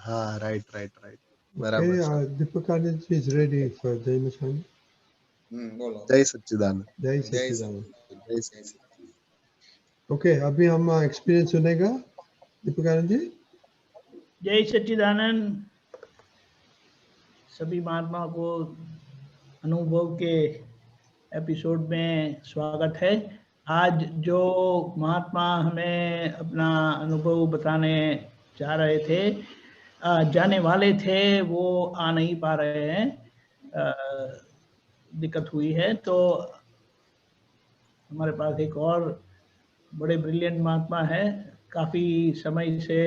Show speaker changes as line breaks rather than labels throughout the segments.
हाँ, right, right, right.
Okay,
बराबर sir.
Deepakanand is ready for Jai Machani.
बोलो।
जय सच्चिदानंद।
Jai
जय
Satchidanand.
जय
जय
सच्चिदानंद।
Okay, अभी हम एक्सपीरियंस सुनेगा दीपकानंद जी।
जय सच्चिदानंद। सभी महात्मा को अनुभव के एपिसोड में स्वागत है। आज जो महात्मा हमें अपना अनुभव बताने जा रहे थे, जाने वाले थे, वो आ नहीं पा रहे हैं, दिक्कत हुई है। तो हमारे पास एक और बड़े ब्रिलियंट महात्मा है, काफ़ी समय से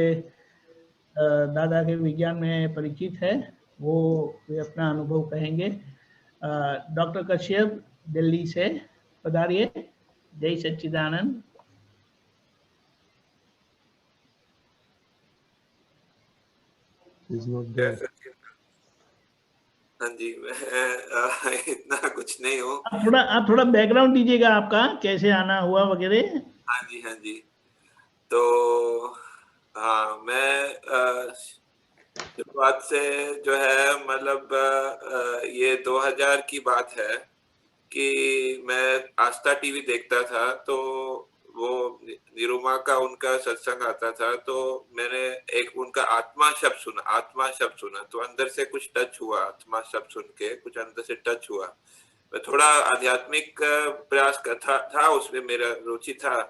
दादा के विज्ञान में परिचित है, वो वे अपना अनुभव कहेंगे। डॉक्टर कश्यप दिल्ली से पधारिए। जय सच्चिदानंद।
Is not there.
हाँ जी, मैं इतना कुछ नहीं हूँ।
आप थोड़ा बैकग्राउंड दीजिएगा, आपका कैसे आना हुआ वगैरह।
हाँ जी, हाँ जी। तो हाँ, मैं शुरुआत से जो है मतलब ये 2000 की बात है कि मैं आस्था टीवी देखता था, तो वो निरुमा का उनका सत्संग आता था, तो मैंने एक उनका आत्मा शब्द सुना, तो अंदर से कुछ टच हुआ। आत्मा शब्द सुन के कुछ अंदर से टच हुआ। मैं थोड़ा आध्यात्मिक प्रयास था, उसमें मेरा रुचि था,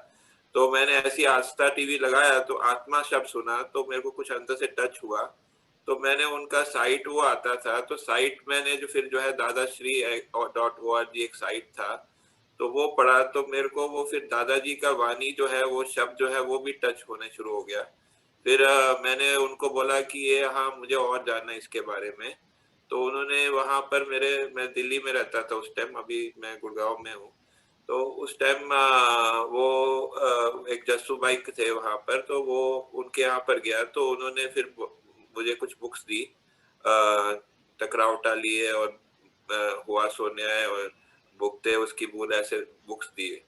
तो मैंने ऐसी आस्था टीवी लगाया, तो आत्मा शब्द सुना, तो मेरे को कुछ अंदर से टच हुआ। तो मैंने उनका साइट वो आता था, तो साइट मैंने जो है दादाश्री.org एक साइट था, तो वो पढ़ा, तो मेरे को वो फिर दादाजी का वाणी जो है, वो शब्द जो है वो भी टच होने शुरू हो गया। फिर मैंने उनको बोला कि ये हाँ, मुझे और जानना है इसके बारे में। तो उन्होंने वहाँ पर मैं दिल्ली में रहता था उस टाइम, अभी मैं गुड़गांव में हूँ। तो उस टाइम वो एक जस्सू भाई थे वहाँ पर, तो वो उनके यहाँ पर गया, तो उन्होंने फिर मुझे कुछ बुक्स दी, टकराव टाली है और हुआ सो न्याय और भुगते उसकी बूंद, ऐसे बुक्स दिए,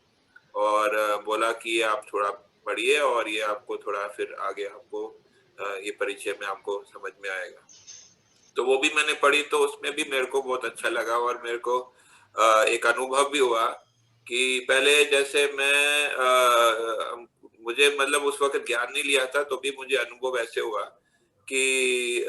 और बोला कि आप थोड़ा पढ़िए और ये आपको थोड़ा फिर आगे आपको ये परिचय में आपको समझ में आएगा। तो वो भी मैंने पढ़ी, तो उसमें भी मेरे को बहुत अच्छा लगा, और मेरे को एक अनुभव भी हुआ कि पहले जैसे मुझे मतलब उस वक्त ज्ञान नहीं लिया था, तो भी मुझे अनुभव ऐसे हुआ कि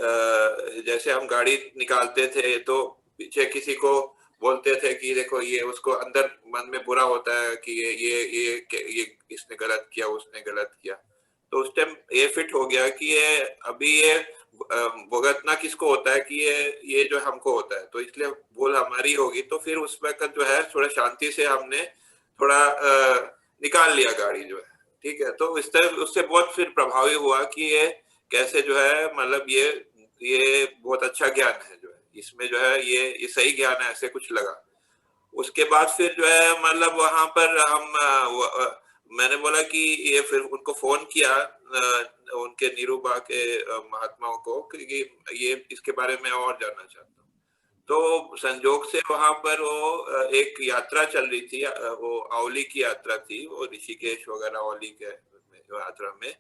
जैसे हम गाड़ी निकालते थे, तो पीछे किसी को बोलते थे कि देखो ये, उसको अंदर मन में बुरा होता है कि ये इसने गलत किया, उसने गलत किया। तो उस टाइम ये फिट हो गया कि ये अभी ये भुगतना किसको होता है कि ये जो हमको होता है, तो इसलिए भूल हमारी होगी। तो फिर उस वक्त जो है थोड़ा शांति से हमने थोड़ा निकाल लिया गाड़ी जो है, ठीक है। तो इस तरह उससे बहुत फिर प्रभावी हुआ कि ये कैसे जो है मतलब ये बहुत अच्छा ज्ञान है जो है, इसमें जो है ये सही ज्ञान है, ऐसे कुछ लगा। उसके बाद फिर जो है मतलब वहां पर मैंने बोला कि ये, फिर उनको फोन किया उनके निरूबा के महात्माओं को कि ये इसके बारे में और जानना चाहता हूँ। तो संजोग से वहां पर वो एक यात्रा चल रही थी, वो औली की यात्रा थी, वो ऋषिकेश वगैरह औली के यात्रा में,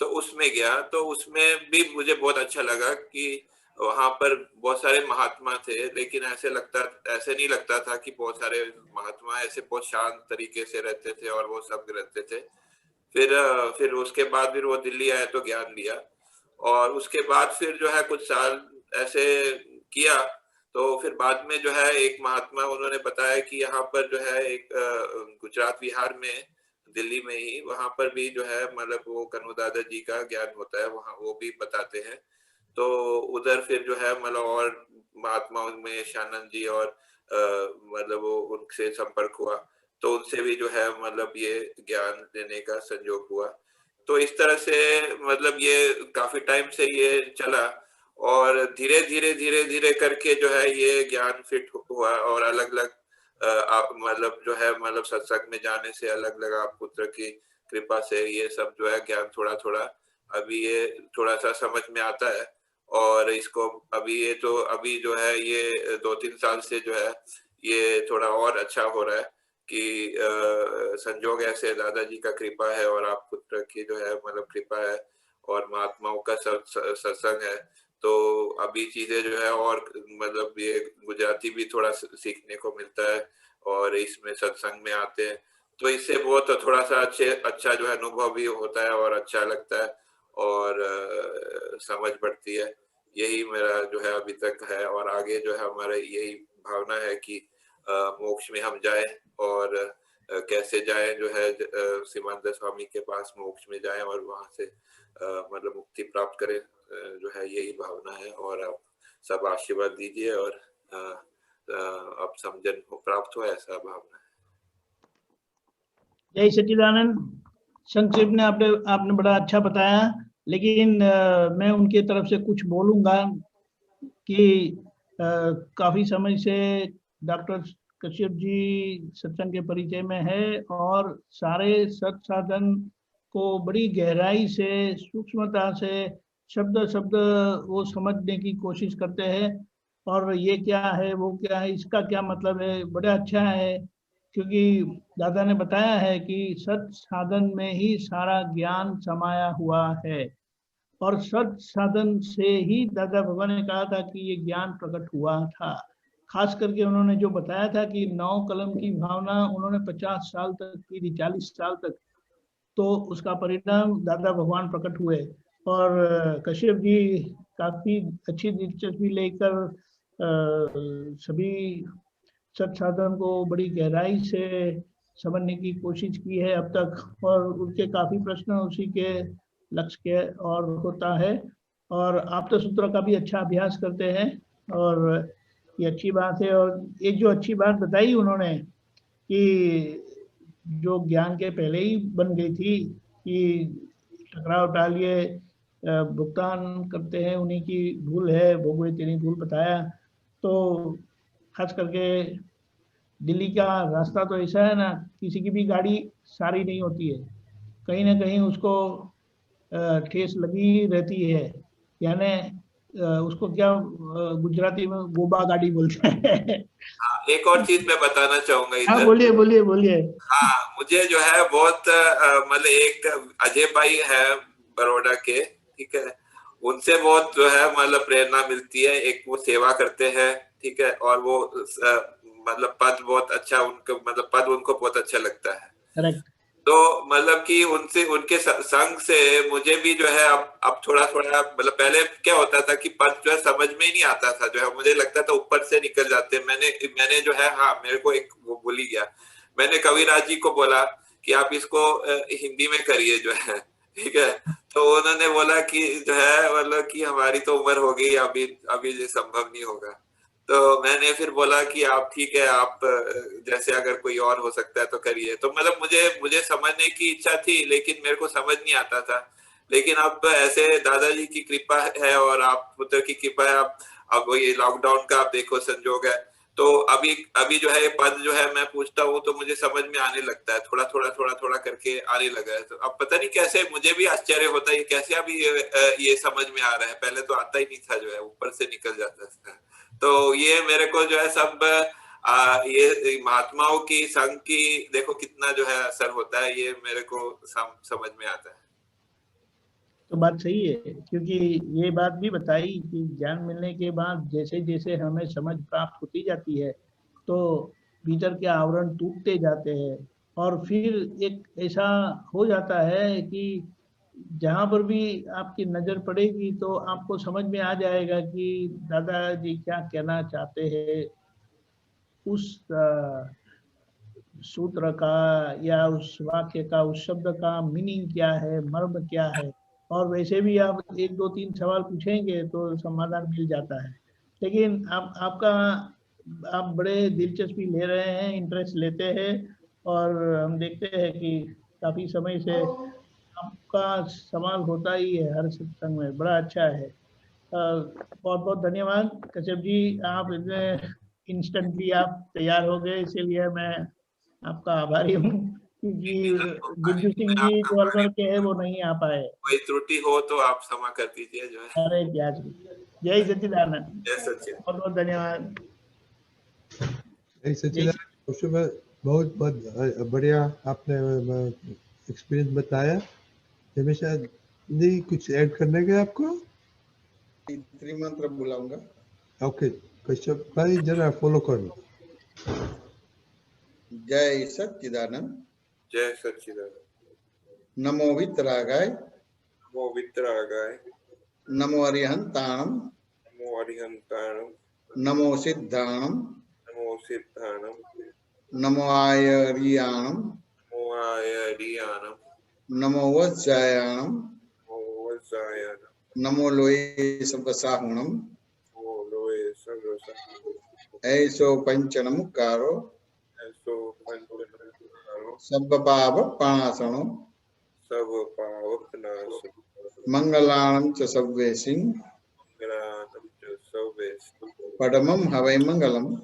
तो उसमें गया। तो उसमें भी मुझे बहुत अच्छा लगा कि वहां पर बहुत सारे महात्मा थे, लेकिन ऐसे नहीं लगता था कि बहुत सारे महात्मा ऐसे बहुत शांत तरीके से रहते थे और वो सब रहते थे। फिर उसके बाद फिर वो दिल्ली आए तो ज्ञान लिया, और उसके बाद फिर जो है कुछ साल ऐसे किया। तो फिर बाद में जो है एक महात्मा उन्होंने बताया कि यहाँ पर जो है एक गुजरात विहार में, दिल्ली में ही, वहां पर भी जो है मतलब वो कन्हू दादा जी का ज्ञान होता है, वहाँ वो भी बताते हैं। तो उधर फिर जो है मतलब और महात्माओं में शानंद जी और मतलब वो उनसे संपर्क हुआ, तो उनसे भी जो है मतलब ये ज्ञान देने का संयोग हुआ। तो इस तरह से मतलब ये काफी टाइम से ये चला, और धीरे धीरे करके जो है ये ज्ञान फिट हुआ, और अलग अलग मतलब जो है मतलब सत्संग में जाने से, अलग अलग आप पुत्र की कृपा से ये सब जो है ज्ञान थोड़ा थोड़ा अभी ये थोड़ा सा समझ में आता है। और इसको अभी जो है ये 2-3 साल से जो है ये थोड़ा और अच्छा हो रहा है कि संजोग ऐसे दादाजी का कृपा है और आप पुत्र की जो है मतलब कृपा है, और महात्माओं का सत्संग है, तो अभी चीजें जो है और मतलब ये गुजराती भी थोड़ा सीखने को मिलता है और इसमें सत्संग में आते हैं, तो इससे बहुत थोड़ा सा अच्छा जो है अनुभव भी होता है और अच्छा लगता है और समझ बढ़ती है। यही मेरा जो है अभी तक है और आगे जो है हमारा यही भावना है कि मोक्ष में हम जाएं और कैसे जाएं जो है सीमानंद स्वामी के पास मोक्ष में जाएं और वहां से मतलब मुक्ति प्राप्त करें, जो है यही भावना है। और आप सब आशीर्वाद दीजिए और अब समझन प्राप्त हो, ऐसा भावना है।
जय सच्चिदानंद। संक्षेप में आपने बड़ा अच्छा बताया, लेकिन मैं उनके तरफ से कुछ बोलूंगा कि काफी समय से डॉक्टर कश्यप जी सत्संग के परिचय में है और सारे सत साधन को बड़ी गहराई से सूक्ष्मता से शब्द शब्द वो समझने की कोशिश करते हैं और ये क्या है वो क्या है इसका क्या मतलब है। बड़ा अच्छा है क्योंकि दादा ने बताया है कि सत साधन में ही सारा ज्ञान समाया हुआ है और सत साधन से ही दादा भगवान ने कहा था कि ये ज्ञान प्रकट हुआ था। खास करके उन्होंने जो बताया था कि 9 कलम की भावना उन्होंने 50 साल तक की थी, 40 साल तक, तो उसका परिणाम दादा भगवान प्रकट हुए। और कश्यप जी काफी अच्छी दिलचस्पी लेकर सभी सत साधन को बड़ी गहराई से समझने की कोशिश की है अब तक और उनके काफी प्रश्न उसी के लक्ष्य के और होता है। और आप तो सूत्र का भी अच्छा अभ्यास करते हैं और ये अच्छी बात है। और एक जो अच्छी बात बताई उन्होंने कि जो ज्ञान के पहले ही बन गई थी कि टकराव टालिए, भुगतान करते हैं उन्हीं की भूल है, भोगवे तेरी भूल बताया। तो खास करके दिल्ली का रास्ता तो ऐसा है ना, किसी की भी गाड़ी सारी नहीं होती है, कहीं ना कहीं उसको ठेस लगी रहती है, यानी उसको क्या गुजराती में गोबा गाड़ी बोलते हैं।
हाँ, एक और चीज मैं बताना चाहूंगा इधर।
हाँ बोलिए बोलिए बोलिए।
हाँ, मुझे जो है बहुत मतलब एक अजय भाई है बड़ौदा के, ठीक है, उनसे बहुत जो है मतलब प्रेरणा मिलती है। एक वो सेवा करते हैं, ठीक है, और वो मतलब पद बहुत अच्छा उनको, मतलब पद उनको बहुत अच्छा लगता है।
करेक्ट।
तो मतलब कि उनसे उनके संग से मुझे भी जो है अब थोड़ा थोड़ा मतलब पहले क्या होता था कि पद जो है समझ में ही नहीं आता था, जो है मुझे लगता था ऊपर से निकल जाते। मैंने जो है, हाँ मेरे को एक वो भूल ही गया, मैंने कविराज जी को बोला कि आप इसको हिंदी में करिए जो है, ठीक है, तो उन्होंने बोला कि जो है मतलब कि हमारी तो उम्र हो गई, अभी ये संभव नहीं होगा। तो मैंने फिर बोला कि आप ठीक है, आप जैसे अगर कोई और हो सकता है तो करिए। तो मतलब मुझे समझने की इच्छा थी लेकिन मेरे को समझ नहीं आता था। लेकिन अब ऐसे दादाजी की कृपा है और आप पुत्र की कृपा है। अब ये लॉकडाउन का आप देखो संजोग है, तो अभी जो है पद जो है मैं पूछता हूँ तो मुझे समझ में आने लगता है, थोड़ा थोड़ा करके आने लगा है। तो अब पता नहीं कैसे, मुझे भी आश्चर्य होता है कैसे अभी ये समझ में आ रहा है, पहले तो आता ही नहीं था, जो है ऊपर से निकल जाता था। तो ये मेरे को जो है सब ये महात्माओं की संग की देखो कितना जो है असर होता है, ये मेरे को समझ में आता है।
तो बात सही है, क्योंकि ये बात भी बताई कि ज्ञान मिलने के बाद जैसे जैसे हमें समझ प्राप्त होती जाती है तो भीतर के आवरण टूटते जाते हैं और फिर एक ऐसा हो जाता है कि जहाँ पर भी आपकी नजर पड़ेगी तो आपको समझ में आ जाएगा कि दादाजी क्या कहना चाहते हैं, उस सूत्र का या उस वाक्य का, उस शब्द का मीनिंग क्या है, मर्म क्या है। और वैसे भी आप 1 2 3 सवाल पूछेंगे तो समाधान मिल जाता है। लेकिन आप बड़े दिलचस्पी ले रहे हैं, इंटरेस्ट लेते हैं और हम देखते हैं कि काफी समय से आपका सवाल होता ही है हर सत्संग में, बड़ा अच्छा है। बहुत बहुत धन्यवाद कश्यप जी, आप इतने इंस्टेंटली आप तैयार हो गए, इसीलिए मैं आपका आभारी हूँ, क्योंकि गुड्डू सिंह जी जो अलवर के हैं वो नहीं आ पाए।
कोई त्रुटि हो तो आप क्षमा कर दीजिए जो है।
अरे क्या जय सच्चिदानंद,
जय सच्चिदानंद।
बहुत बहुत धन्यवाद।
जय सच्चिदानंद, बहुत बढ़िया आपने एक्सपीरियंस बताया। हमेशा नहीं कुछ ऐड करने का आपको?
त्रिमंत्र बुलाऊंगा।
ओके कश्यप भाई जरा फॉलो करो।
जय सच्चिदानंद।
जय सच्चिदानंद।
नमो वितरागाय।
नमो वितरागाय।
नमो अरिहंताणम।
नमो अरिहंताणम।
नमो सिद्धाणम।
नमो सिद्धाणम।
नमो आयरियाणम।
नमो आयरियाणम।
नमो वज्जायाणम।
नमो वज्जायाणम।
नमो लोये सबसाहुणम।
नमो लोये सर्वसाहुणम।
ऐसो पंचनमुकारो।
ऐसो पंचनमुकारो।
सब पाप प्रणासनो।
सब पावकनाश।
मंगलाणं च सव्वेसिं।
मंगलानं च सव्वेस।
पडमं हवै मंगलम।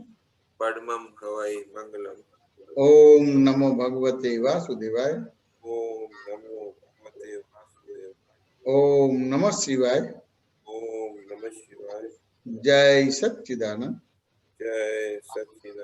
परमं हवै मंगलम।
ओम नमो भगवते वासुदेवाय।
ओम नमो भगवते वासुदेवाय।
ओम नमः शिवाय।
ओम नमः शिवाय।
जय सच्चिदानंद।
जय सच्चिदानंद।